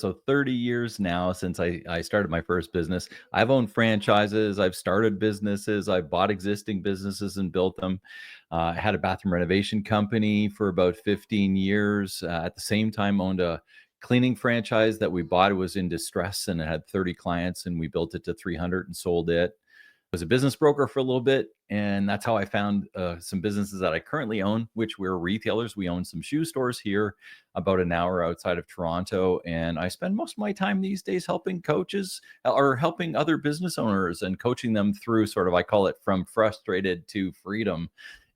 So 30 years now since I started my first business. I've owned franchises, I've started businesses, I've bought existing businesses and built them. I had a bathroom renovation company for about 15 years. At the same time, owned a cleaning franchise that we bought. It was in distress and it had 30 clients, and we built it to 300 and sold it. Was a business broker for a little bit, and that's how I found some businesses that I currently own, which we're retailers. We own some shoe stores here about an hour outside of Toronto, and I spend most of my time these days helping coaches or helping other business owners and coaching them through sort of, I call it from frustrated to freedom.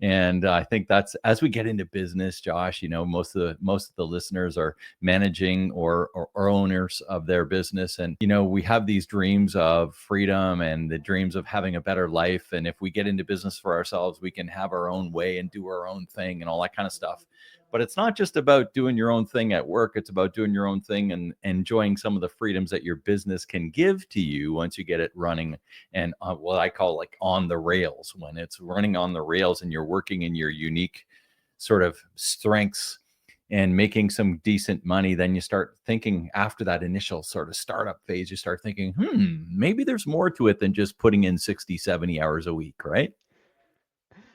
And I think that's, as we get into business, Josh, most of the listeners are managing or owners of their business. And, we have these dreams of freedom and the dreams of having a better life. And if we get into business for ourselves, we can have our own way and do our own thing and all that kind of stuff. But it's not just about doing your own thing at work. It's about doing your own thing and enjoying some of the freedoms that your business can give to you once you get it running and what I call like on the rails. When it's running on the rails and you're working in your unique sort of strengths and making some decent money, then you start thinking after that initial sort of startup phase, you start thinking, maybe there's more to it than just putting in 60, 70 hours a week, right?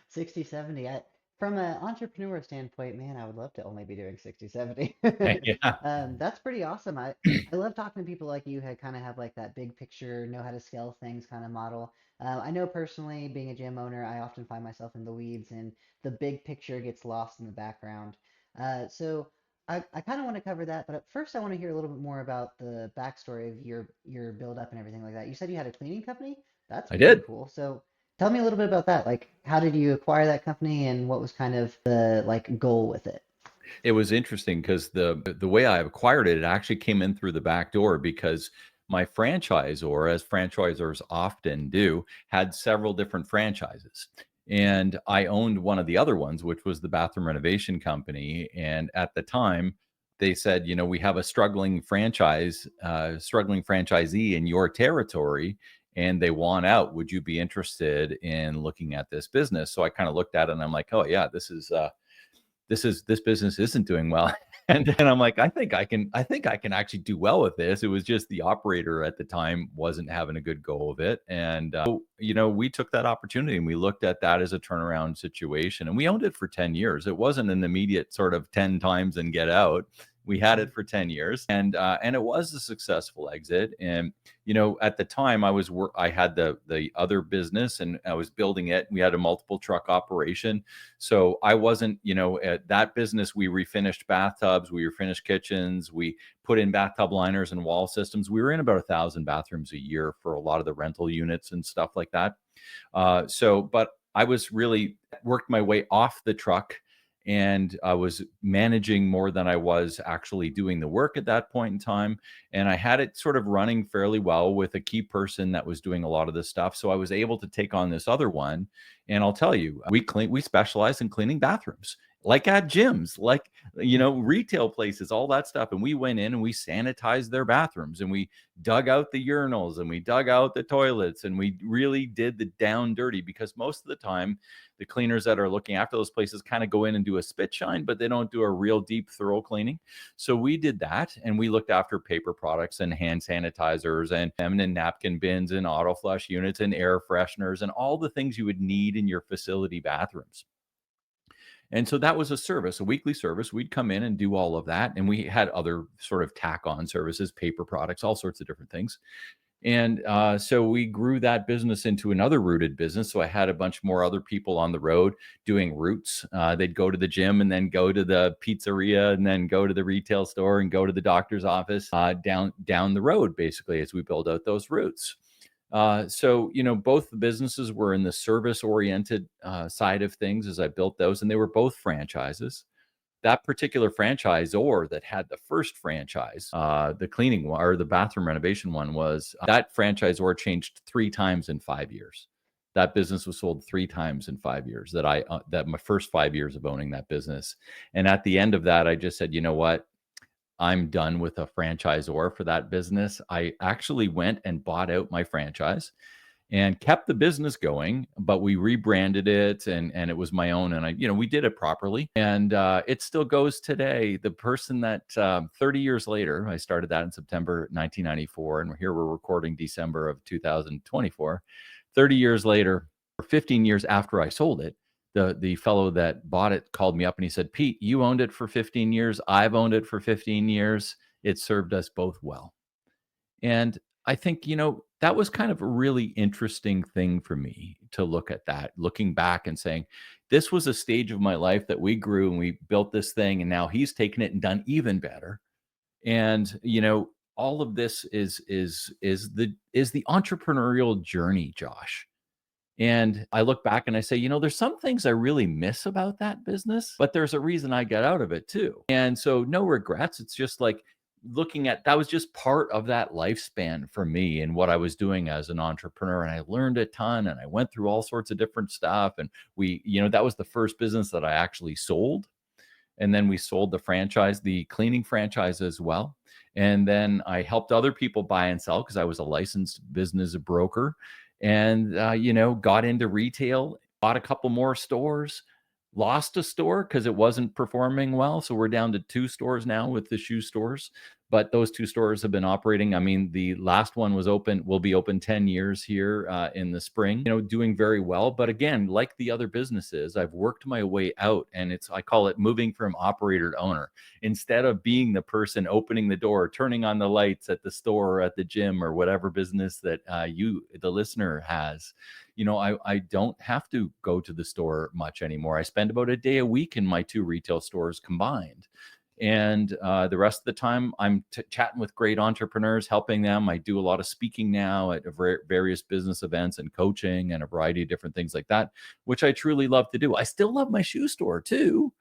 60, 70. From an entrepreneur standpoint, man, I would love to only be doing 60, 70. Yeah. That's pretty awesome. I love talking to people like you who kind of have like that big picture, know how to scale things kind of model. I know personally, being a gym owner, I often find myself in the weeds and the big picture gets lost in the background. So I kind of want to cover that, but at first I want to hear a little bit more about the backstory of your build up and everything like that. You said you had a cleaning company? That's I pretty did. cool. So tell me a little bit about that. Like, how did you acquire that company and what was kind of the like goal with it? It was interesting because the way I acquired it, it actually came in through the back door because my franchisor, as franchisors often do, had several different franchises. And I owned one of the other ones, which was the bathroom renovation company. And at the time, they said, we have a struggling franchisee in your territory, and they want out. Would you be interested in looking at this business? So I kind of looked at it and I'm like, oh yeah, this business isn't doing well. And then I'm like, I think I can actually do well with this. It was just the operator at the time wasn't having a good go of it. And we took that opportunity and we looked at that as a turnaround situation, and we owned it for 10 years. It wasn't an immediate sort of 10 times and get out. We had Mhm. it for 10 years, and it was a successful exit. And at the time I had the other business and I was building it. We had a multiple truck operation, so I wasn't, at that business. We refinished bathtubs, we refinished kitchens, we put in bathtub liners and wall systems. We were in about 1,000 bathrooms a year for a lot of the rental units and stuff like that. But I was really worked my way off the truck, and I was managing more than I was actually doing the work at that point in time. And I had it sort of running fairly well with a key person that was doing a lot of this stuff. So I was able to take on this other one. And I'll tell you, we specialize in cleaning bathrooms, like at gyms, like retail places, all that stuff. And we went in and we sanitized their bathrooms, and we dug out the urinals and we dug out the toilets, and we really did the down dirty, because most of the time the cleaners that are looking after those places kind of go in and do a spit shine, but they don't do a real deep, thorough cleaning. So we did that, and we looked after paper products and hand sanitizers and feminine napkin bins and auto flush units and air fresheners and all the things you would need in your facility bathrooms. And so that was a service, a weekly service. We'd come in and do all of that. And we had other sort of tack on services, paper products, all sorts of different things. And so we grew that business into another rooted business. So I had a bunch more other people on the road doing routes. They'd go to the gym and then go to the pizzeria and then go to the retail store and go to the doctor's office down the road, basically, as we build out those routes. So, both the businesses were in the service oriented side of things as I built those, and they were both franchises. That particular franchisor that had the first franchise, the cleaning one or the bathroom renovation one, was that franchisor changed 3 times in 5 years. That business was sold 3 times in 5 years. That my first 5 years of owning that business, and at the end of that, I just said, you know what? I'm done with a franchisor for that business. I actually went and bought out my franchise, and kept the business going, but we rebranded it, and it was my own, and we did it properly, and it still goes today. The person that 30 years later, I started that in September 1994, and here we're recording December of 2024. 30 years later, or 15 years after I sold it, the fellow that bought it called me up and he said, "Pete, you owned it for 15 years. I've owned it for 15 years. It served us both well." And I think, that was kind of a really interesting thing for me to look at that, looking back and saying, this was a stage of my life that we grew and we built this thing. And now he's taken it and done even better. And, all of this is the entrepreneurial journey, Josh. And I look back and I say, there's some things I really miss about that business, but there's a reason I got out of it too. And so no regrets. It's just like looking at that was just part of that lifespan for me and what I was doing as an entrepreneur. And I learned a ton and I went through all sorts of different stuff. And that was the first business that I actually sold. And then we sold the franchise, the cleaning franchise as well. And then I helped other people buy and sell because I was a licensed business broker, and got into retail, bought a couple more stores, lost a store because it wasn't performing well. So we're down to 2 stores now with the shoe stores, but those 2 stores have been operating. I mean, the last one will be open 10 years here in the spring, doing very well. But again, like the other businesses, I've worked my way out, and I call it moving from operator to owner. Instead of being the person opening the door, turning on the lights at the store or at the gym or whatever business that the listener has, I don't have to go to the store much anymore. I spend about a day a week in my 2 retail stores combined. And the rest of the time, I'm chatting with great entrepreneurs, helping them. I do a lot of speaking now at various business events and coaching and a variety of different things like that, which I truly love to do. I still love my shoe store too.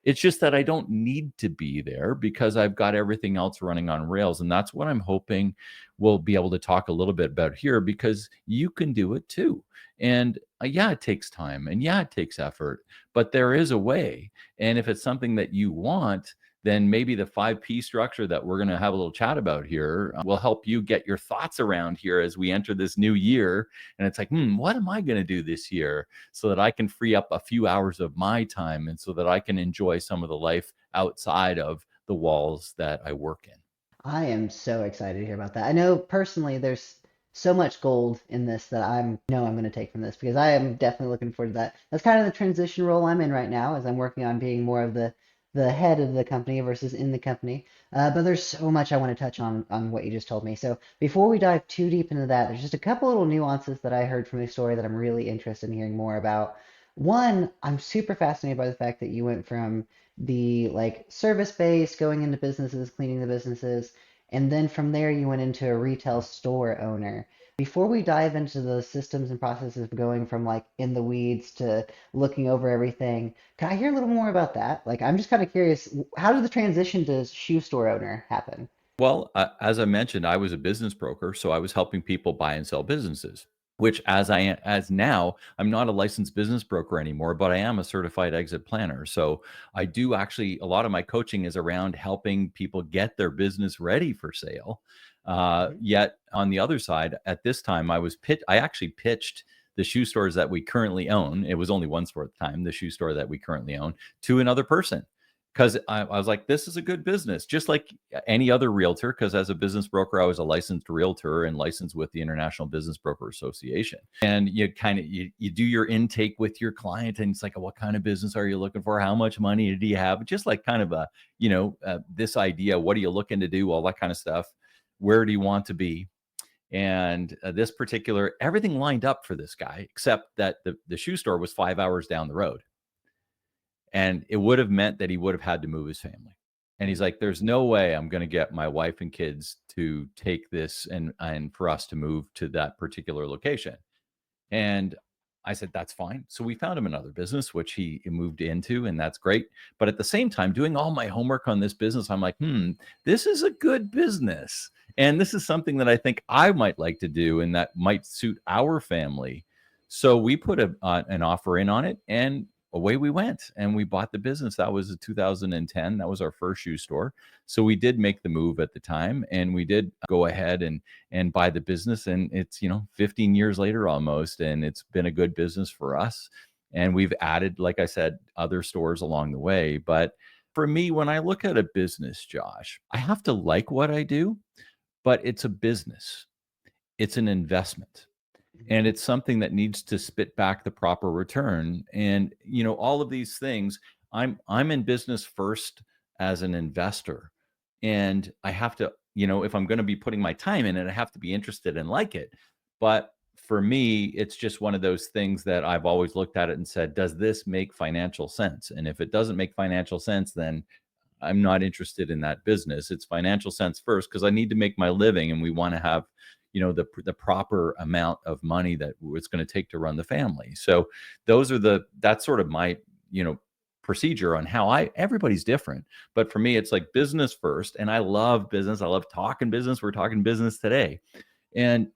It's just that I don't need to be there because I've got everything else running on rails. And that's what I'm hoping we'll be able to talk a little bit about here, because you can do it too. And yeah, it takes time and yeah, it takes effort, but there is a way. And if it's something that you want, then maybe the 5P structure that we're going to have a little chat about here will help you get your thoughts around here as we enter this new year. And it's like, what am I going to do this year so that I can free up a few hours of my time and so that I can enjoy some of the life outside of the walls that I work in? I am so excited to hear about that. I know personally there's so much gold in this that I'm going to take from this, because I am definitely looking forward to that. That's kind of the transition role I'm in right now, as I'm working on being more of the head of the company versus in the company. But there's so much I want to touch on what you just told me. So before we dive too deep into that, there's just a couple little nuances that I heard from the story that I'm really interested in hearing more about. One, I'm super fascinated by the fact that you went from the like service base, going into businesses, cleaning the businesses, and then from there you went into a retail store owner. Before we dive into the systems and processes of going from like in the weeds to looking over everything, can I hear a little more about that? Like, I'm just kind of curious, how did the transition to shoe store owner happen? Well, as I mentioned, I was a business broker, so I was helping people buy and sell businesses. Which, as now, I'm not a licensed business broker anymore, but I am a certified exit planner. So I do actually a lot of my coaching is around helping people get their business ready for sale. Mhm. Yet on the other side, at this time, I actually pitched the shoe stores that we currently own. It was only one store at the time, the shoe store that we currently own, to another person, because I was like, this is a good business, just like any other realtor. Because as a business broker, I was a licensed realtor and licensed with the International Business Broker Association. And you do your intake with your client, and it's like, what kind of business are you looking for? How much money do you have? Just like kind of this idea, what are you looking to do? All that kind of stuff. Where do you want to be? And this particular, everything lined up for this guy, except that the shoe store was 5 hours down the road. And it would have meant that he would have had to move his family. And he's like, there's no way I'm going to get my wife and kids to take this and for us to move to that particular location. And I said, that's fine. So we found him another business, which he moved into, and that's great. But at the same time, doing all my homework on this business, I'm like, this is a good business. And this is something that I think I might like to do and that might suit our family. So we put an offer in on it, and away we went and we bought the business. That was 2010. That was our first shoe store. So we did make the move at the time, and we did go ahead and buy the business. And it's, 15 years later almost, and it's been a good business for us. And we've added, like I said, other stores along the way. But for me, when I look at a business, Josh, I have to like what I do, but it's a business. It's an investment, and Mhm. it's something that needs to spit back the proper return. And all of these things, I'm in business first as an investor, and I have to, if I'm going to be putting my time in it, I have to be interested and like it. But for me, it's just one of those things that I've always looked at it and said, does this make financial sense? And if it doesn't make financial sense, then I'm not interested in that business. It's financial sense first, because I need to make my living, and we want to have, the proper amount of money that it's going to take to run the family. So that's sort of my, procedure on how everybody's different. But for me, it's like business first. And I love business. I love talking business. We're talking business today. And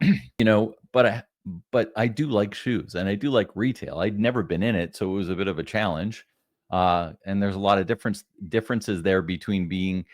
but I do like shoes, and I do like retail. I'd never been in it, so it was a bit of a challenge. And there's a lot of differences there between being,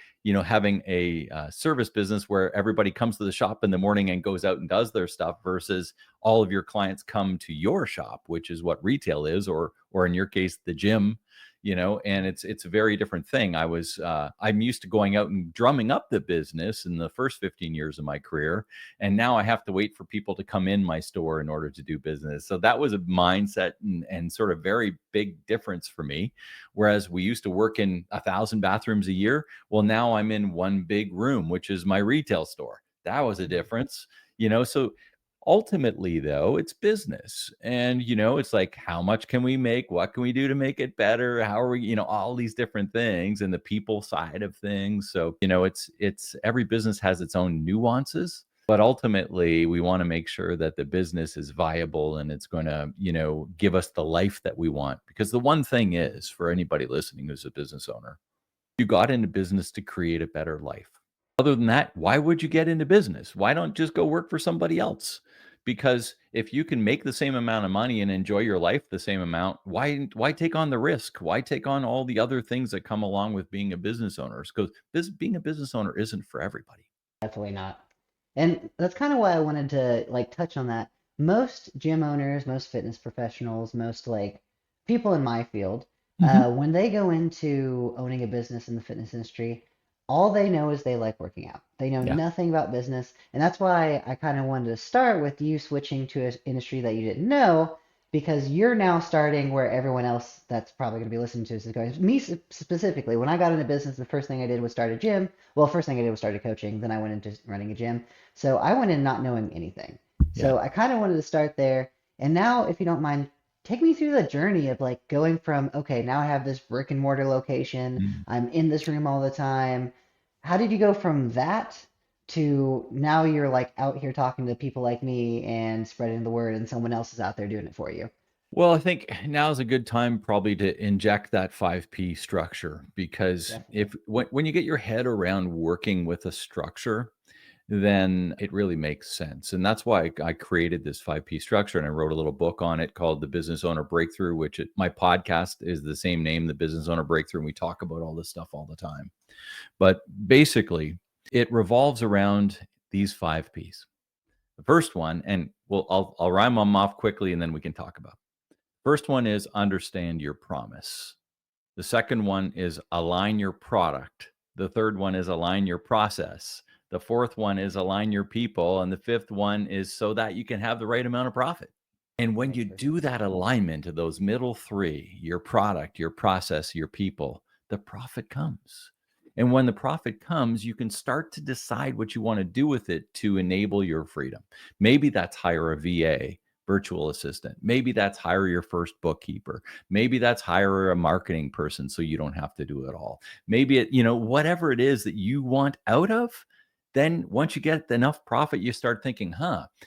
having a service business where everybody comes to the shop in the morning and goes out and does their stuff, versus all of your clients come to your shop, which is what retail is, or in your case, the gym. And it's a very different thing. I'm used to going out and drumming up the business in the first 15 years of my career, and now I have to wait for people to come in my store in order to do business. So that was a mindset and sort of very big difference for me. Whereas we used to work in 1,000 bathrooms a year, well, now I'm in one big room, which is my retail store. That was a Mhm. difference. So ultimately, though, it's business. And it's like, how much can we make? What can we do to make it better? How are we, all these different things, and the people side of things. So it's every business has its own nuances, but ultimately we want to make sure that the business is viable, and it's going to, give us the life that we want. Because the one thing is, for anybody listening who's a business owner, you got into business to create a better life. Other than that, why would you get into business? Why don't just go work for somebody else? Because if you can make the same amount of money and enjoy your life the same amount, why take on the risk? Why take on all the other things that come along with being a business owner? Because being a business owner isn't for everybody. Definitely not. And that's kind of why I wanted to like touch on that. Most gym owners, most fitness professionals, most like people in my field, Hmm. when they go into owning a business in the fitness industry, all they know is they like working out. They know Yeah. nothing about business, and that's why I kind of wanted to start with you switching to an industry that you didn't know, because you're now starting where everyone else that's probably going to be listening to this is going. Me specifically, when I got into business, the first thing I did was start a gym. Well, first thing I did was started coaching. Then I went into running a gym. So I went in not knowing anything. Yeah. So I kind of wanted to start there. And now, if you don't mind, take me through the journey of like going from, okay, now I have this brick and mortar location. Mm. I'm in this room all the time. How did you go from that to now you're like out here talking to people like me and spreading the word and someone else is out there doing it for you? Well, I think now is a good time probably to inject that 5P structure, because Definitely. when you get your head around working with a structure, then it really makes sense. And that's why I created this 5P structure, and I wrote a little book on it called The Business Owner Breakthrough, my podcast is the same name, The Business Owner Breakthrough. And we talk about all this stuff all the time. But basically, it revolves around these 5Ps. The first one, and I'll rhyme them off quickly and then we can talk about. First one is understand your promise. The second one is align your product. The third one is align your process. The fourth one is align your people. And the fifth one is so that you can have the right amount of profit. And when Makes you perfect do that sense. alignment of those middle three, your product, your process, your people, the profit comes. And when the profit comes, you can start to decide what you want to do with it to enable your freedom. Maybe that's hire a VA, virtual assistant. Maybe that's hire your first bookkeeper. Maybe that's hire a marketing person so you don't have to do it all. Maybe whatever it is that you want out of, then once you get enough profit, you start thinking,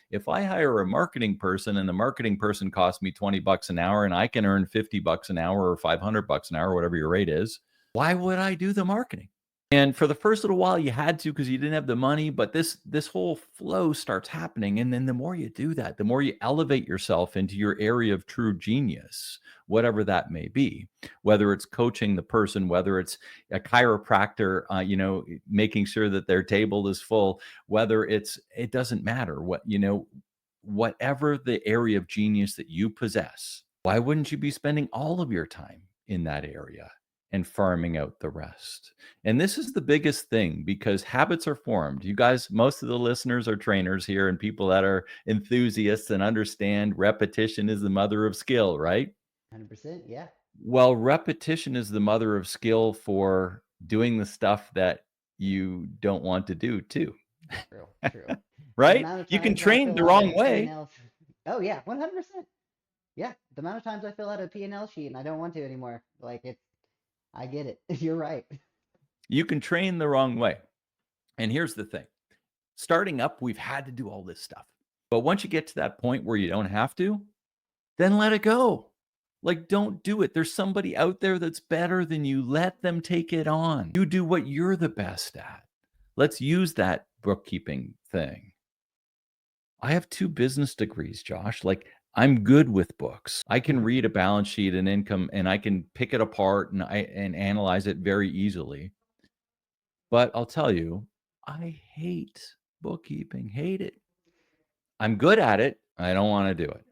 if I hire a marketing person and the marketing person costs me $20 an hour and I can earn $50 an hour or $500 an hour, whatever your rate is, why would I do the marketing? And for the first little while, you had to because you didn't have the money, but this whole flow starts happening, and then the more you do that, the more you elevate yourself into your area of true genius, whatever that may be. Whether it's coaching the person, whether it's a chiropractor, making sure that their table is full, whether it doesn't matter whatever the area of genius that you possess. Why wouldn't you be spending all of your time in that area and farming out the rest? And this is the biggest thing because habits are formed. You guys, most of the listeners are trainers here and people that are enthusiasts and understand repetition is the mother of skill, right? 100%. Yeah. Well, repetition is the mother of skill for doing the stuff that you don't want to do too, True. True. The right? amount of You can times I train fill the out wrong a way. P&L. Oh yeah, 100%. Yeah. The amount of times I fill out a P&L sheet and I don't want to anymore. Like it's, I get it. You're right. You can train the wrong way. And here's the thing. Starting up, we've had to do all this stuff. But once you get to that point where you don't have to, then let it go. Like, don't do it. There's somebody out there that's better than you. Let them take it on. You do what you're the best at. Let's use that bookkeeping thing. I have 2 business degrees, Josh. Like, I'm good with books. I can Hmm. read a balance sheet and income and I can pick it apart and analyze it very easily. But I'll tell you, I hate bookkeeping. Hate it. I'm good at it. I don't want to do it.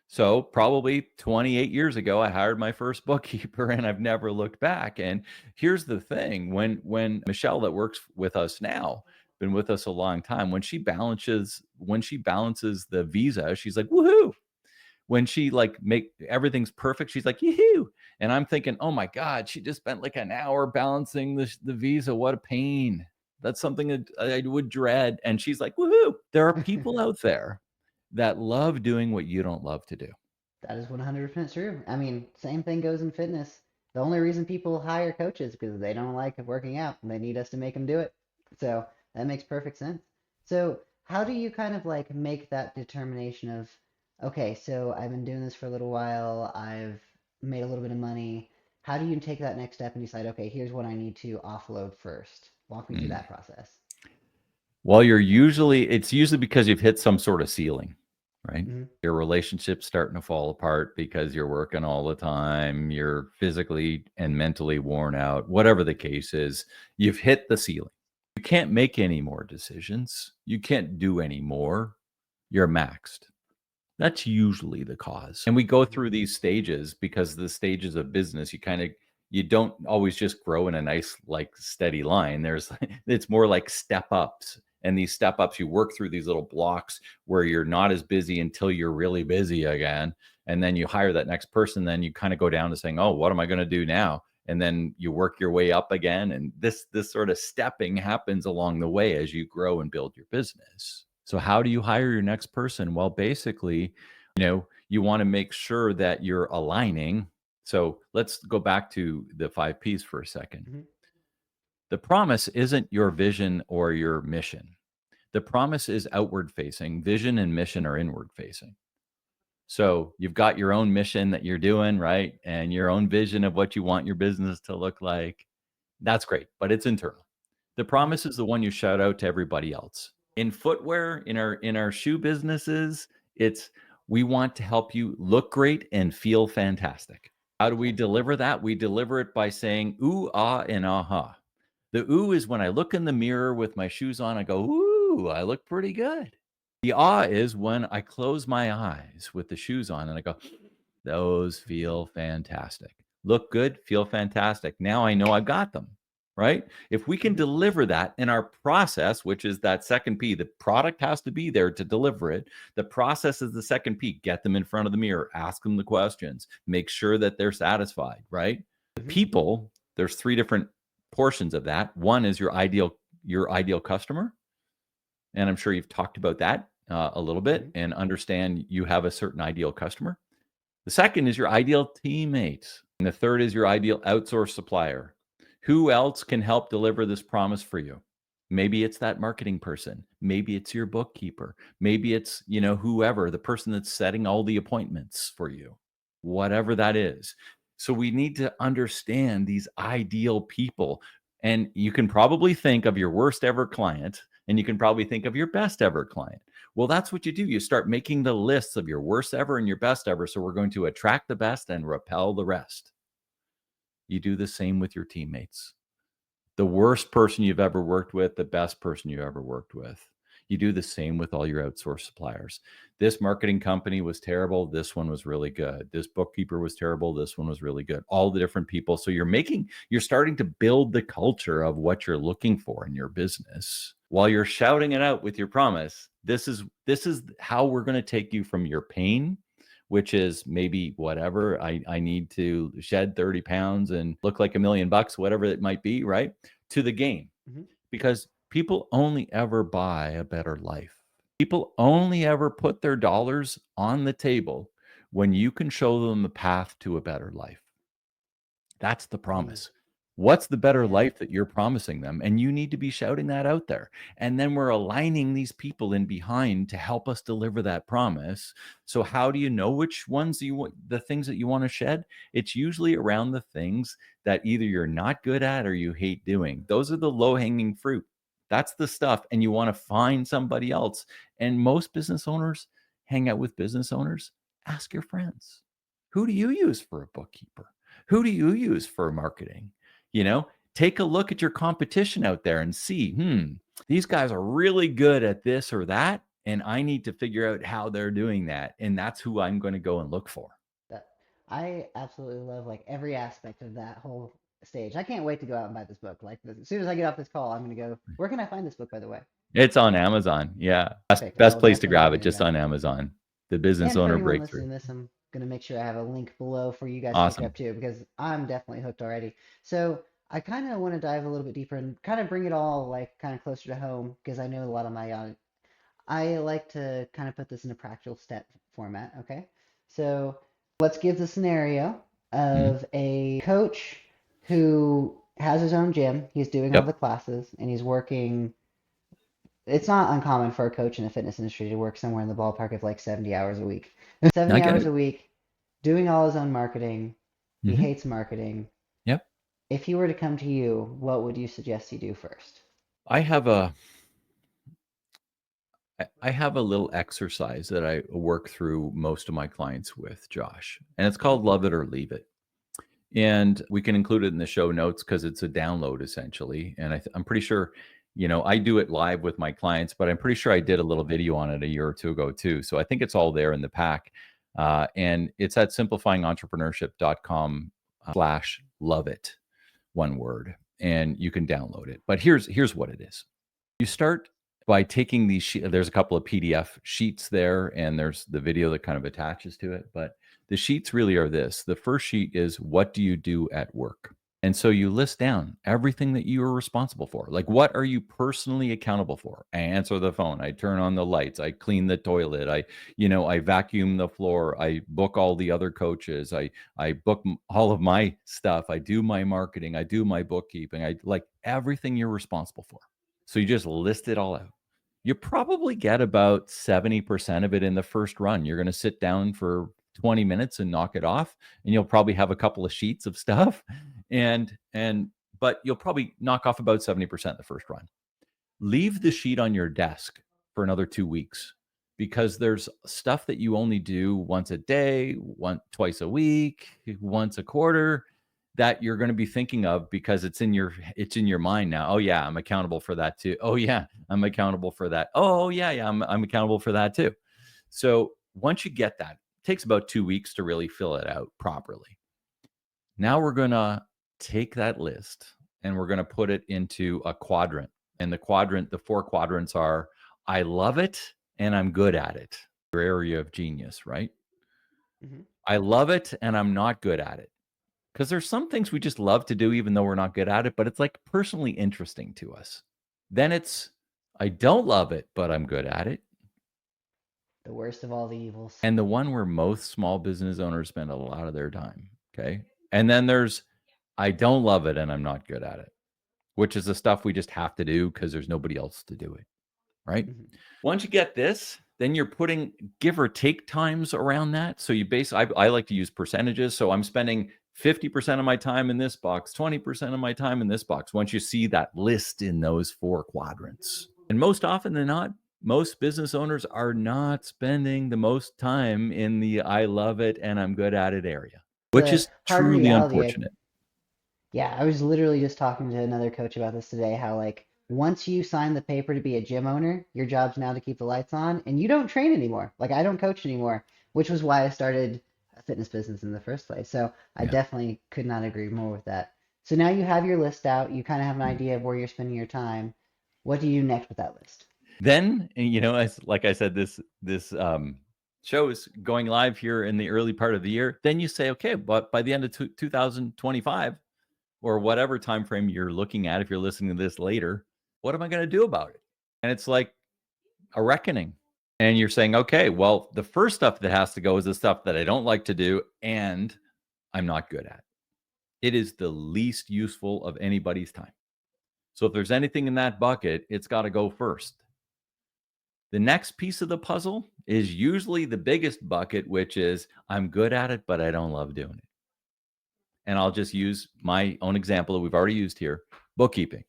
So probably 28 years ago, I hired my first bookkeeper and I've never looked back. And here's the thing, when Michelle that works with us now, been with us a long time, when she balances the visa, she's like, woohoo. When she like make everything's perfect, she's like, yoo And I'm thinking, oh my God, she just spent like an hour balancing the visa. What a pain. That's something that I would dread. And she's like, woohoo. There are people out there that love doing what you don't love to do. That is 100% true. I mean, same thing goes in fitness. The only reason people hire coaches because they don't like working out and they need us to make them do it. So that makes perfect sense. So how do you kind of like make that determination of, okay, so I've been doing this for a little while, I've made a little bit of money. How do you take that next step and decide, okay, here's what I need to offload first? Walk me through Mm. that process. Well, it's usually because you've hit some sort of ceiling, right? Hmm. Your relationship's starting to fall apart because you're working all the time, you're physically and mentally worn out, whatever the case is, you've hit the ceiling. You can't make any more decisions. You can't do any more. You're maxed. That's usually the cause. And we go Hmm. through these stages because the stages of business, you don't always just grow in a nice, like steady line. It's more like step ups. And these step ups, you work through these little blocks where you're not as busy until you're really busy again. And then you hire that next person. Then you kind of go down to saying, oh, what am I going to do now? And then you work your way up again. And this sort of stepping happens along the way as you grow and build your business. So how do you hire your next person? Well, basically, you want to make sure that you're aligning. So let's go back to the 5 Ps for a second. Hmm. The promise isn't your vision or your mission. The promise is outward facing. Vision and mission are inward facing. So you've got your own mission that you're doing, right? And your own vision of what you want your business to look like. That's great, but it's internal. The Hmm. promise is the one you shout out to everybody else. In footwear, in our shoe businesses, it's we want to help you look great and feel fantastic. How do we Yep. deliver that? We deliver it by saying ooh, ah, and aha. The ooh is when I look in the mirror with my shoes on, I go, ooh, I look pretty good. The ah is when I close my eyes with the shoes on and I go, those feel fantastic. Look good, feel fantastic. Now I know I got them, right? If we can Hmm. deliver that in our process, which is that second P, the product has to be there to deliver it. The process is the second P. Get them in front of the mirror, ask them the questions, make sure that they're satisfied, right? The Hmm. people, there's 3 different portions of that. One is your ideal customer, and I'm sure you've talked about that a little bit Hmm. and understand you have a certain ideal customer. The second is your ideal teammate. And the third is your ideal outsource supplier. Who else can help deliver this promise for you? Maybe it's that marketing person. Maybe it's your bookkeeper. Maybe it's, whoever, the person that's setting all the appointments for you, whatever that is. So we need to understand these ideal people. And you can probably think of your worst ever client, and you can probably think of your best ever client. Well, that's what you do. You start making the lists of your worst ever and your best ever. So we're going to attract the best and repel the rest. You do the same with your teammates. The worst person you've ever worked with, the best person you ever worked with. You do the same with all your outsourced suppliers. This marketing company was terrible. This one was really good. This bookkeeper was terrible. This one was really good. All the different people. So you're starting to build the culture of what you're looking for in your business while you're shouting it out with your promise. This is how we're going to take you from your pain, which is maybe whatever I need to shed 30 pounds and look like $1,000,000, whatever it might be, right? To the game. Hmm. Because people only ever buy a better life. People only ever put their dollars on the table when you can show them the path to a better life. That's the Ooh, promise. What's the better yeah. life that you're promising them? And you need to be shouting that out there. And then we're aligning these people in behind to help us deliver that promise. So how do you know which ones you want, the things that you want to shed? It's usually around the things that either you're not good at or you hate doing. Those are the low-hanging fruit. That's the stuff. And you want to find somebody else. And most business owners hang out with business owners. Ask your friends. Who do you use for a bookkeeper? Who do you use for marketing? Take a look at your competition out there and see, these guys are really good at this or that. And I need to figure out how they're doing that. And that's who I'm going to go and look for. That I absolutely love like every aspect of that whole stage. I can't wait to go out and buy this book. Like as soon as I get off this call, I'm gonna go. Where can I find this book, by the way? It's on Amazon. Yeah. Best, Perfect. I best will place to definitely be grab it, doing just that. on Amazon. The Business And for Owner anyone Breakthrough. listening to this, I'm gonna make sure I have a link below for you guys to pick it Awesome. up too, because I'm definitely hooked already. So I kind of want to dive a little bit deeper and kind of bring it all like kind of closer to home because I know a lot of my I like to kind of put this in a practical step format, okay? So let's give the scenario Mhm. of a coach who has his own gym, he's doing all Yep. the classes, and he's working. It's not uncommon for a coach in the fitness industry to work somewhere in the ballpark of like 70 hours a week. I 70 get hours it. a week, doing all his own marketing. He Hmm. hates marketing. Yep. If he were to come to you, what would you suggest he do first? I have a I have a little exercise that I work through most of my clients with, Josh, and it's Hmm. called Love It or Leave It. And we can include it in the show notes because it's a download essentially. And I'm pretty sure, I do it live with my clients, but I'm pretty sure I did a little video on it a year or two ago too. So I think it's all there in the pack. And it's at simplifyingentrepreneurship.com slash love it, one word, and you can download it. But here's what it is. You start by taking these there's a couple of PDF sheets there, and there's the video that kind of attaches to it. But the sheets really are this. The first sheet is, what do you do at work? And so you list down everything that you are responsible for. Like, what are you personally accountable for? I answer the phone. I turn on the lights. I clean the toilet. I vacuum the floor. I book all the other coaches. I book all of my stuff. I do my marketing. I do my bookkeeping. I like everything you're responsible for. So you just list it all out. You probably get about 70% of it in the first run. You're going to sit down for 20 minutes and knock it off, and you'll probably have a couple of sheets of stuff, and but you'll probably knock off about 70% the first run. Leave the sheet on your desk for another 2 weeks, because there's stuff that you only do once a day, twice a week, once a quarter, that you're going to be thinking of because it's in your mind now. Oh yeah, I'm accountable for that too. Oh yeah, I'm accountable for that. Oh yeah, yeah, I'm accountable for that too. So once you get that, it takes about 2 weeks to really fill it out properly. Now we're going to take that list and we're going to put it into a quadrant. And the four quadrants are: I love it and I'm good at it. Your area of genius, right? Hmm. I love it and I'm not good at it. Because there's some things we just love to do, even though we're not good at it, but it's like personally interesting to us. Then it's, I don't love it, but I'm good at it. The worst of all the evils. And the one where most small business owners spend a lot of their time. Okay. And then there's, I don't love it and I'm not good at it, which is the stuff we just have to do because there's nobody else to do it. Right. Hmm. Once you get this, then you're putting give or take times around that. So you I like to use percentages. So I'm spending 50% of my time in this box, 20% of my time in this box. Once you see that list in those 4 quadrants. And most often than not, most business owners are not spending the most time in the I love it and I'm good at it area, which The is hard truly reality. unfortunate. Yeah, I was literally just talking to another coach about this today, how like once you sign the paper to be a gym owner, your job's now to keep the lights on and you don't train anymore. Like I don't coach anymore, which was why I started a fitness business in the first place. So I Yeah. definitely could not agree more with that. So now you have your list out, you kind of have an idea of where you're spending your time. What do you do next with that list? Then, as like I said, this show is going live here in the early part of the year. Then you say, okay, but by the end of 2025 or whatever time frame you're looking at, if you're listening to this later, what am I going to do about it? And it's like a reckoning. And you're saying, okay, well, the first stuff that has to go is the stuff that I don't like to do and I'm not good at. It is the least useful of anybody's time. So if there's anything in that bucket, it's got to go first. The next piece of the puzzle is usually the biggest bucket, which is I'm good at it, but I don't love doing it. And I'll just use my own example that we've already used here, bookkeeping.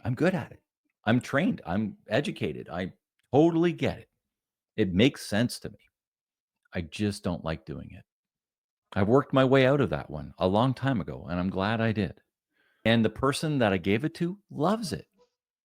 I'm good at it. I'm trained. I'm educated. I totally get it. It makes sense to me. I just don't like doing it. I've worked my way out of that one a long time ago, and I'm glad I did. And the person that I gave it to loves it.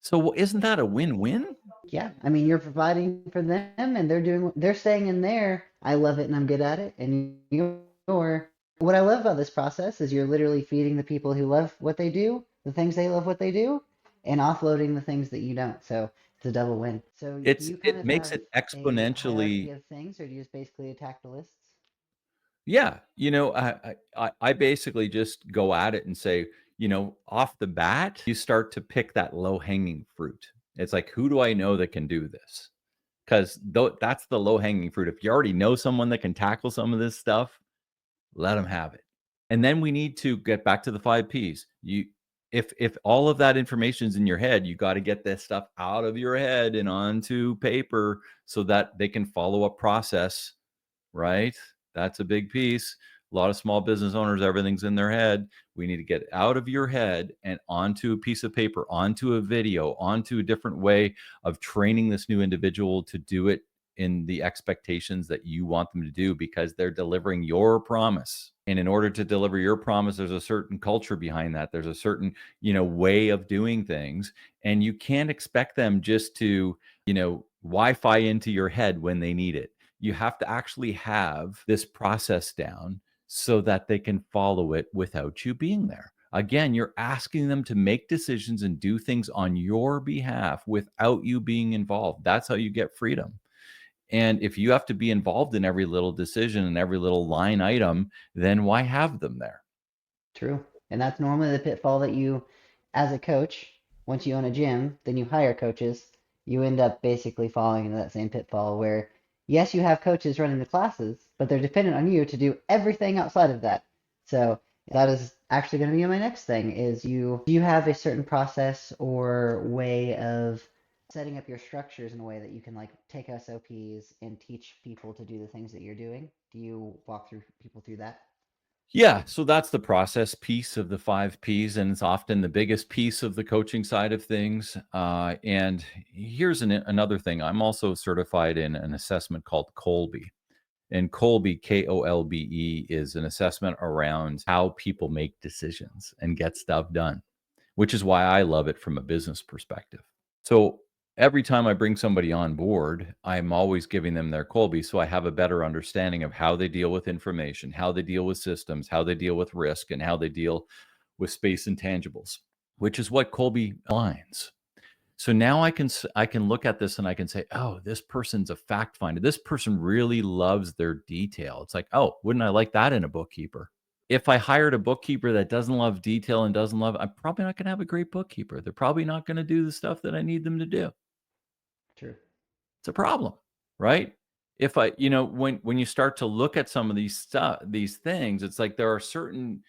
So isn't that a win-win? Yeah, I mean, you're providing for them and they're staying in there. I love it and I'm good at it. And you're, what I love about this process is you're literally feeding the people who love what they do, the things they love what they do, and offloading the things that you don't. So it's a double win. So do you kind It of makes have it a hierarchy exponentially. of things, or do you just basically attack the lists? Yeah, I basically just go at it and say, off the bat, you start to pick that low-hanging fruit. It's like, who do I know that can do this? Because that's the low-hanging fruit. If you already know someone that can tackle some of this stuff, let them have it. And then we need to get back to the 5 Ps. If all of that information is in your head, you got to get this stuff out of your head and onto paper so that they can follow a process, right? That's a big piece. A lot of small business owners, everything's in their head. We need to get out of your head and onto a piece of paper, onto a video, onto a different way of training this new individual to do it in the expectations that you want them to do because they're delivering your promise. And in order to deliver your promise, there's a certain culture behind that. There's a certain, way of doing things. And you can't expect them just to, Wi-Fi into your head when they need it. You have to actually have this process down so that they can follow it without you being there. Again, you're asking them to make decisions and do things on your behalf without you being involved. That's how you get freedom. And if you have to be involved in every little decision and every little line item, then why have them there? True. And that's normally the pitfall that you, as a coach, once you own a gym, then you hire coaches, you end up basically falling into that same pitfall where, yes, you have coaches running the classes, but they're dependent on you to do everything outside of that. So that is actually going to be my next thing is do you have a certain process or way of setting up your structures in a way that you can like take SOPs and teach people to do the things that you're doing? Do you walk through people through that? Yeah, so that's the process piece of the 5 Ps, and it's often the biggest piece of the coaching side of things. And here's another thing. I'm also certified in an assessment called Kolbe. And Kolbe, Kolbe, is an assessment around how people make decisions and get stuff done, which is why I love it from a business perspective. So every time I bring somebody on board, I'm always giving them their Kolbe so I have a better understanding of how they deal with information, how they deal with systems, how they deal with risk, and how they deal with space intangibles, which is what Kolbe aligns. So now I can look at this and I can say, oh, this person's a fact finder. This person really loves their detail. It's like, oh, wouldn't I like that in a bookkeeper? If I hired a bookkeeper that doesn't love detail and doesn't love, I'm probably not going to have a great bookkeeper. They're probably not going to do the stuff that I need them to do. True. It's a problem, right? If I, when you start to look at some of these things, it's like there are certain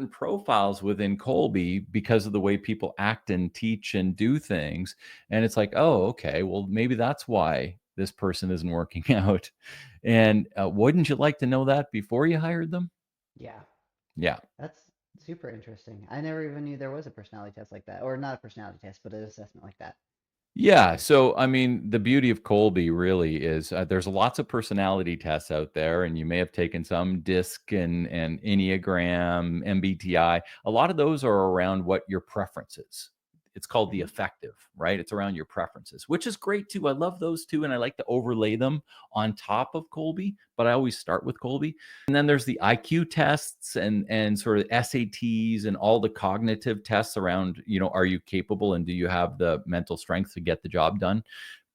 profiles within Colby because of the way people act and teach and do things, and it's like, oh, okay, well, maybe that's why this person isn't working out. And wouldn't you like to know that before you hired them? Yeah, Yeah. that's super interesting. I never even knew there was a personality test like that, or not a personality test, but an assessment like that. Yeah. So, I mean, the beauty of Colby really is there's lots of personality tests out there, and you may have taken some DISC and Enneagram, MBTI. A lot of those are around what your preferences. It's called the Hmm. effective, right? It's around your preferences, which is great too. I love those too, and I like to overlay them on top of Colby, but I always start with Colby. And then there's the IQ tests and sort of SATs and all the cognitive tests around, are you capable and do you have the mental strength to get the job done?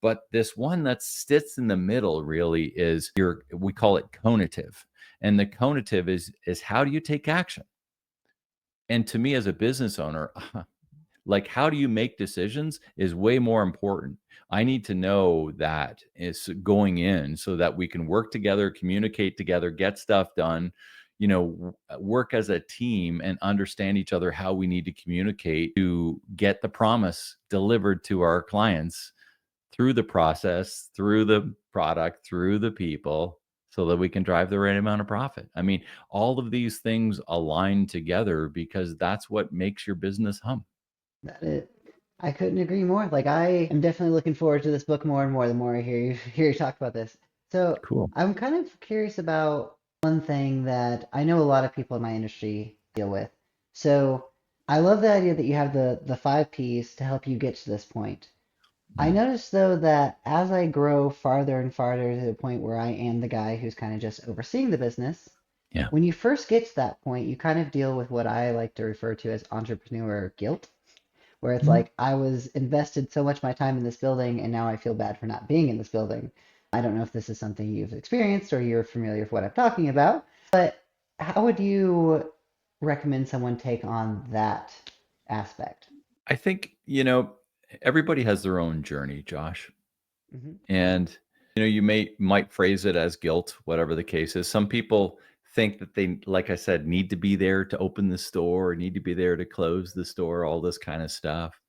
But this one that sits in the middle really is we call it conative. And the conative is how do you take action? And to me as a business owner, like how do you make decisions is way more important. I need to know that it's going in so that we can work together, communicate together, get stuff done, work as a team and understand each other, how we need to communicate to get the promise delivered to our clients through the process, through the product, through the people, so that we can drive the right amount of profit. I mean, all of these things align together because that's what makes your business hum. That it. I couldn't agree more. Like I am definitely looking forward to this book more and more the more I hear you talk about this. So Cool. I'm kind of curious about one thing that I know a lot of people in my industry deal with. So I love the idea that you have the five P's to help you get to this point. I Mm, noticed though that as I grow farther and farther to the point where I am the guy who's kind of just overseeing the business, yeah. when you first get to that point, you kind of deal with what I like to refer to as entrepreneur guilt, where it's Mhm. like I was invested so much of my time in this building and now I feel bad for not being in this building. I don't know if this is something you've experienced or you're familiar with what I'm talking about, but how would you recommend someone take on that aspect? I think, everybody has their own journey, Josh. Hmm. And, you might phrase it as guilt, whatever the case is. Some people think that they, like I said, need to be there to open the store, need to be there to close the store, all this kind of stuff,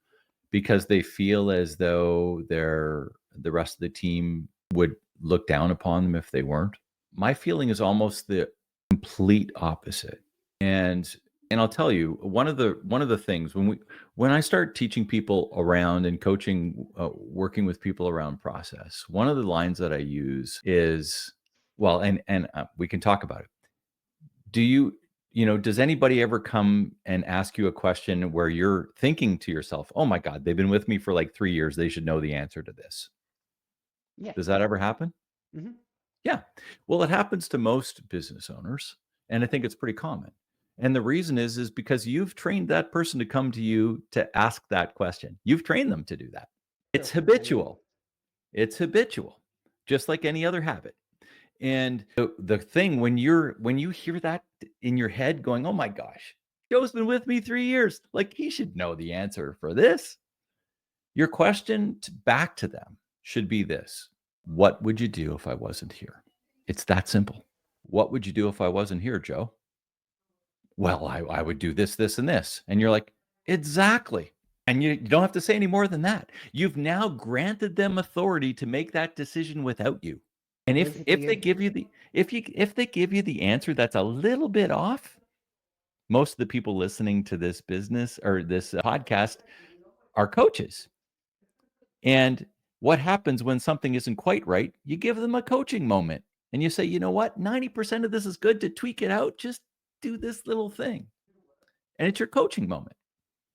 because they feel as though the rest of the team would look down upon them if they weren't. My feeling is almost the complete opposite. And and I'll tell you, one of the things when I start teaching people around and coaching, working with people around process, one of the lines that I use is, well, and we can talk about it. Do you, does anybody ever come and ask you a question where you're thinking to yourself, "Oh my God, they've been with me for like 3 years. They should know the answer to this." Yeah. Does that ever happen? Hmm. Yeah. Well, it happens to most business owners, and I think it's pretty common. And the reason is because you've trained that person to come to you to ask that question. You've trained them to do that. It's True. I agree. habitual. It's habitual, just like any other habit. And the thing when you hear that in your head going, "Oh my gosh, Joe's been with me 3 years. Like he should know the answer for this." Your question back to them should be this: "What would you do if I wasn't here?" It's that simple. "What would you do if I wasn't here, Joe?" "Well, I would do this, this, and this." And you're like, "Exactly." And you don't have to say any more than that. You've now granted them authority to make that decision without you. And Basically, if they you're give you the if they give you the answer that's a little bit off, most of the people listening to this business or this podcast are coaches. And what happens when something isn't quite right? You give them a coaching moment and you say, "You know what? 90% of this is good. To tweak it out, just do this little thing." And it's your coaching moment.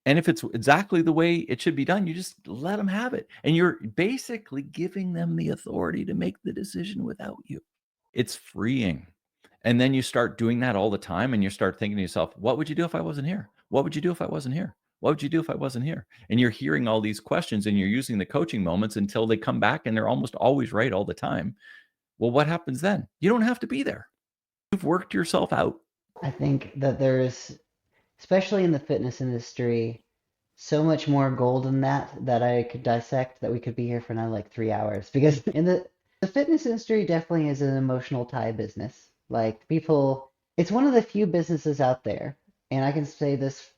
And if it's exactly the way it should be done, you just let them have it. And you're basically giving them the authority to make the decision without you. It's freeing. And then you start doing that all the time and you start thinking to yourself, "What would you do if I wasn't here? What would you do if I wasn't here? What would you do if I wasn't here?" And you're hearing all these questions and you're using the coaching moments until they come back and they're almost always right all the time. Well, what happens then? You don't have to be there. You've worked yourself out. I think that there's, especially in the fitness industry, so much more gold in that I could dissect that we could be here for another like 3 hours. Because in the fitness industry definitely is an emotional tie business. Like people, it's one of the few businesses out there, and I can say this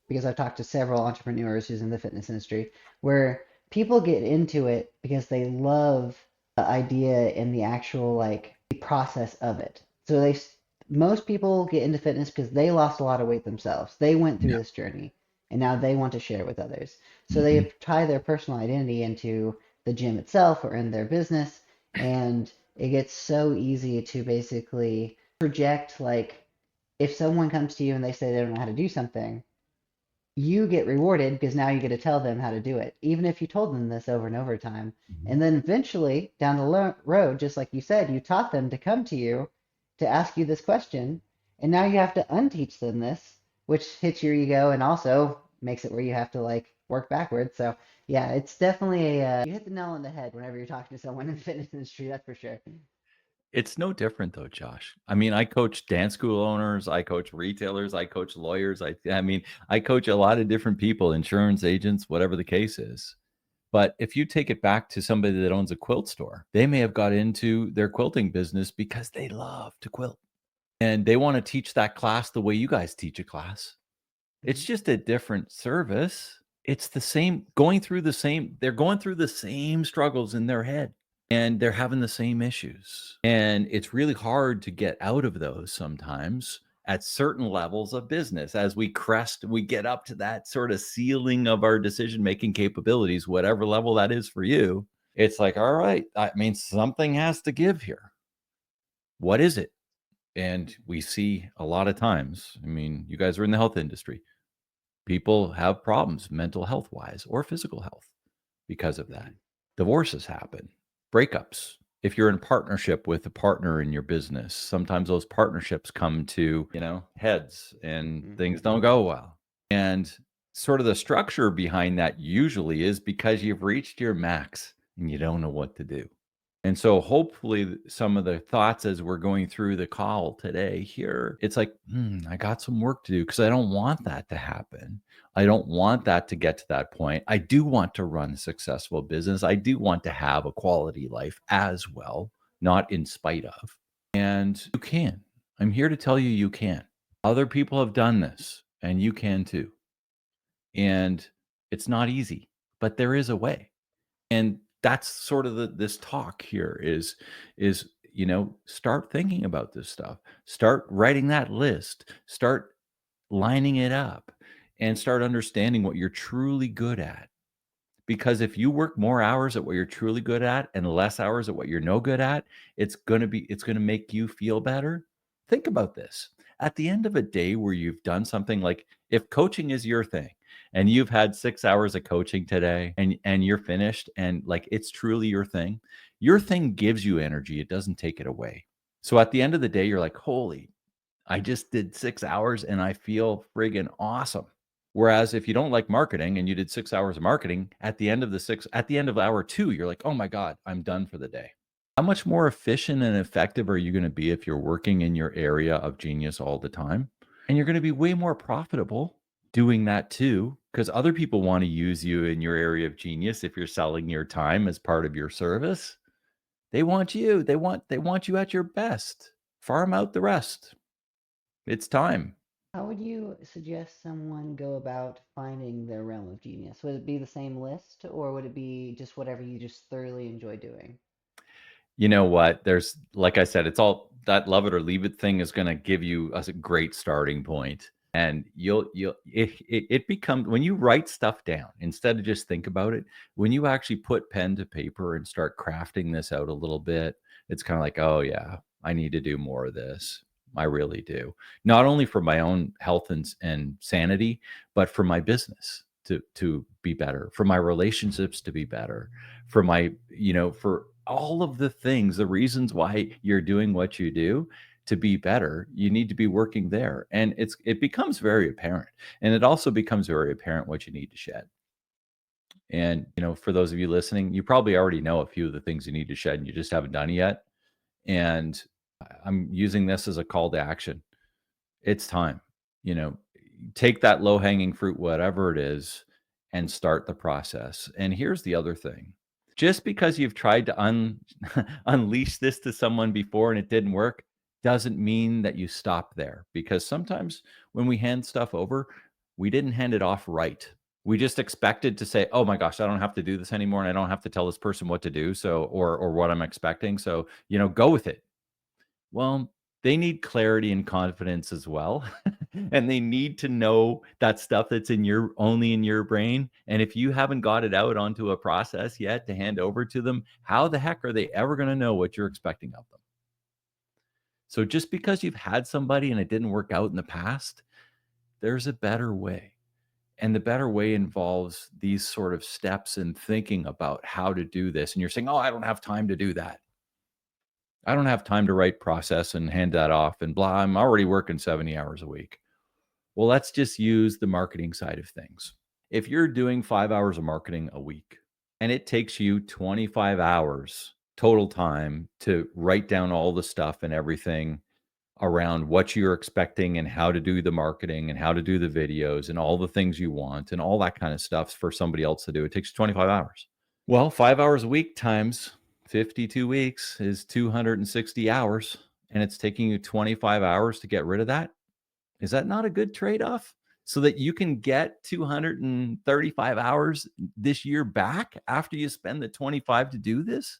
because I've talked to several entrepreneurs who's in the fitness industry, where people get into it because they love the idea and the actual like process of it. So most people get into fitness because they lost a lot of weight themselves. They went through Yeah. this journey and now they want to share with others. So they Hmm. tie their personal identity into the gym itself or in their business. And it gets so easy to basically project, like, if someone comes to you and they say they don't know how to do something, you get rewarded because now you get to tell them how to do it, even if you told them this over and over time. And then eventually, down the road, just like you said, you taught them to come to you to ask you this question, and now you have to unteach them this, which hits your ego and also makes it where you have to like work backwards. So yeah, it's definitely you hit the nail on the head whenever you're talking to someone in the fitness industry. That's for sure. It's no different though, Josh. I mean, I coach dance school owners, I coach retailers, I coach lawyers. I mean, I coach a lot of different people, insurance agents, whatever the case is. But if you take it back to somebody that owns a quilt store, they may have got into their quilting business because they love to quilt and they want to teach that class the way you guys teach a class. It's Mhm. just a different service. It's the same, going through the same, they're going through the same struggles in their head and they're having the same issues. And it's really hard to get out of those sometimes at certain levels of business. As we crest, we get up to that sort of ceiling of our decision making capabilities, whatever level that is for you. It's like, all right, I mean, something has to give here. What is it? And we see a lot of times, I mean, you guys are in the health industry. People have problems mental health wise or physical health because of that. Mhm. Divorces happen, breakups. If you're in partnership with a partner in your business, sometimes those partnerships come to, heads and Mhm. things don't go well. And sort of the structure behind that usually is because you've reached your max and you don't know what to do. And so hopefully some of the thoughts as we're going through the call today here, it's like, I got some work to do because I don't want that to happen. I don't want that to get to that point. I do want to run a successful business. I do want to have a quality life as well, not in spite of. And you can. I'm here to tell you, you can. Other people have done this and you can too. And it's not easy, but there is a way. And that's sort of this talk here is start thinking about this stuff, start writing that list, start lining it up, and start understanding what you're truly good at. Because if you work more hours at what you're truly good at and less hours at what you're no good at, it's going to make you feel better. Think about this. At the end of a day where you've done something, like if coaching is your thing and you've had 6 hours of coaching today and you're finished and like it's truly your thing gives you energy. It doesn't take it away. So at the end of the day you're like, "Holy, I just did 6 hours and I feel friggin' awesome." Whereas if you don't like marketing and you did 6 hours of marketing, at the end of hour 2, you're like, "Oh my god, I'm done for the day." How much more efficient and effective are you gonna be if you're working in your area of genius all the time? And you're gonna be way more profitable doing that too, because other people wanna use you in your area of genius if you're selling your time as part of your service. They want you. They want you at your best. Farm out the rest. It's time. How would you suggest someone go about finding their realm of genius? Would it be the same list, or would it be just whatever you just thoroughly enjoy doing? You know what? There's, like I said, it's all that love it or leave it thing is going to give you a great starting point. And it becomes, when you write stuff down instead of just think about it, when you actually put pen to paper and start crafting this out a little bit, it's kind of like, oh yeah, I need to do more of this. I really do. Not only for my own health and sanity, but for my business to be better, for my relationships to be better, for my, for all of the things, the reasons why you're doing what you do to be better, you need to be working there. And it becomes very apparent. And it also becomes very apparent what you need to shed. And, for those of you listening, you probably already know a few of the things you need to shed and you just haven't done it yet. And I'm using this as a call to action. It's time. You know, take that low hanging fruit, whatever it is, and start the process. And here's the other thing. Just because you've tried to unleash this to someone before and it didn't work doesn't mean that you stop there, because sometimes when we hand stuff over, we didn't hand it off right. We just expected to say, "Oh my gosh, I don't have to do this anymore and I don't have to tell this person what to do, so or what I'm expecting. So, go with it." Well, They need clarity and confidence as well. And they need to know that stuff that's in your only in your brain. And if you haven't got it out onto a process yet to hand over to them, how the heck are they ever going to know what you're expecting of them? So just because you've had somebody and it didn't work out in the past, there's a better way. And the better way involves these sort of steps in thinking about how to do this. And you're saying, oh, I don't have time to do that. I don't have time to write process and hand that off and blah. I'm already working 70 hours a week. Well, let's just use the marketing side of things. If you're doing 5 hours of marketing a week and it takes you 25 hours total time to write down all the stuff and everything around what you're expecting and how to do the marketing and how to do the videos and all the things you want and all that kind of stuff for somebody else to do, it takes 25 hours. Well, 5 hours a week times 52 weeks is 260 hours, and it's taking you 25 hours to get rid of that. Is that not a good trade-off? So that you can get 235 hours this year back after you spend the 25 to do this?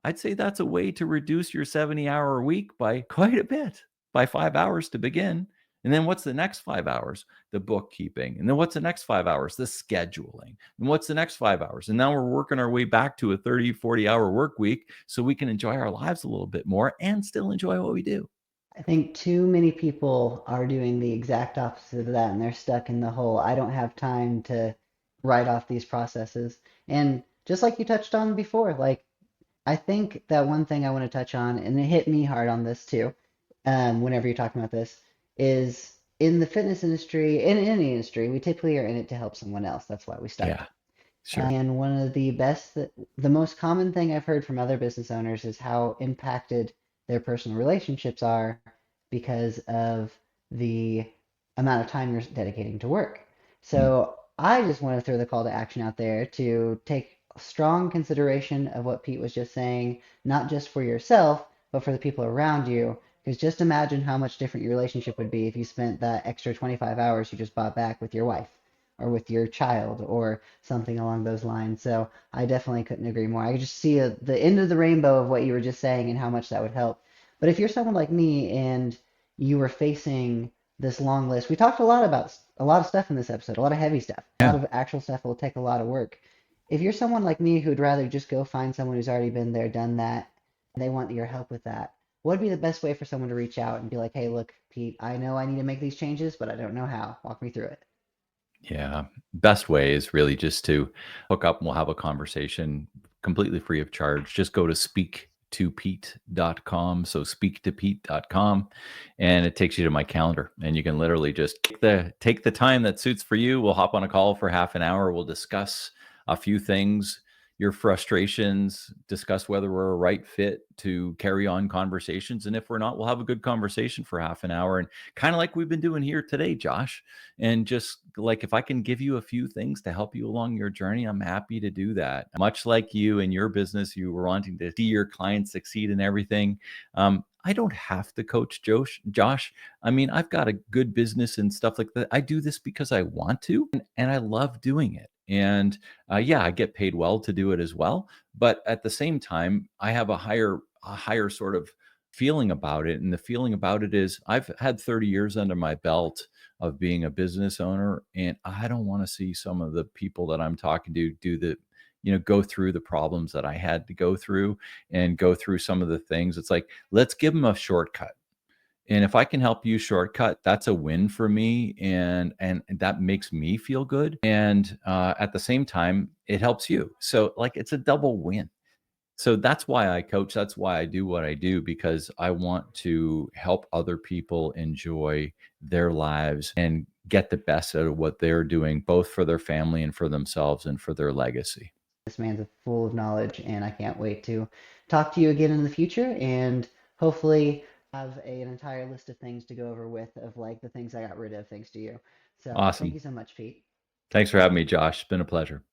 I'd say that's a way to reduce your 70-hour week by quite a bit, by 5 hours to begin. And then what's the next 5 hours? The bookkeeping. And then what's the next 5 hours? The scheduling. And what's the next 5 hours? And now we're working our way back to a 30, 40-hour work week so we can enjoy our lives a little bit more and still enjoy what we do. I think too many people are doing the exact opposite of that, and they're stuck in the whole I don't have time to write off these processes. And just like you touched on before, like I think that one thing I want to touch on, and it hit me hard on this too, whenever you're talking about this, is in the fitness industry, in any industry, we typically are in it to help someone else. That's why we start. Yeah, sure. And one of the most common thing I've heard from other business owners is how impacted their personal relationships are because of the amount of time you're dedicating to work. Mm. So I just want to throw the call to action out there to take strong consideration of what Pete was just saying, not just for yourself, but for the people around you. Because just imagine how much different your relationship would be if you spent that extra 25 hours you just bought back with your wife or with your child or something along those lines. So I definitely couldn't agree more. I could just see the end of the rainbow of what you were just saying and how much that would help. But if you're someone like me and you were facing this long list, we talked a lot about a lot of stuff in this episode, a lot of heavy stuff, a lot Yeah. of actual stuff that will take a lot of work. If you're someone like me who'd rather just go find someone who's already been there, done that, and they want your help with that, what would be the best way for someone to reach out and be like, hey, look, Pete, I know I need to make these changes, but I don't know how. Walk me through it. Yeah. Best way is really just to hook up and we'll have a conversation completely free of charge. Just go to speaktopete.com. So speaktopete.com, and it takes you to my calendar, and you can literally just take the time that suits for you. We'll hop on a call for half an hour. We'll discuss a few things, your frustrations, discuss whether we're a right fit to carry on conversations. And if we're not, we'll have a good conversation for half an hour. And kind of like we've been doing here today, Josh. And just like if I can give you a few things to help you along your journey, I'm happy to do that. Much like you in your business, you were wanting to see your clients succeed in everything. I don't have to coach Josh. I mean, I've got a good business and stuff like that. I do this because I want to, and I love doing it. And yeah, I get paid well to do it as well. But at the same time, I have a higher sort of feeling about it. And the feeling about it is I've had 30 years under my belt of being a business owner, and I don't want to see some of the people that I'm talking to do go through the problems that I had to go through and go through some of the things. It's like, let's give them a shortcut. And if I can help you shortcut, that's a win for me, and that makes me feel good. And at the same time, it helps you. So like it's a double win. So that's why I coach. That's why I do what I do, because I want to help other people enjoy their lives and get the best out of what they're doing, both for their family and for themselves and for their legacy. This man's full of knowledge, and I can't wait to talk to you again in the future and hopefully have an entire list of things to go over with of like the things I got rid of thanks to you. So thank Awesome. you so much, Pete. Thanks for having me, Josh. It's been a pleasure.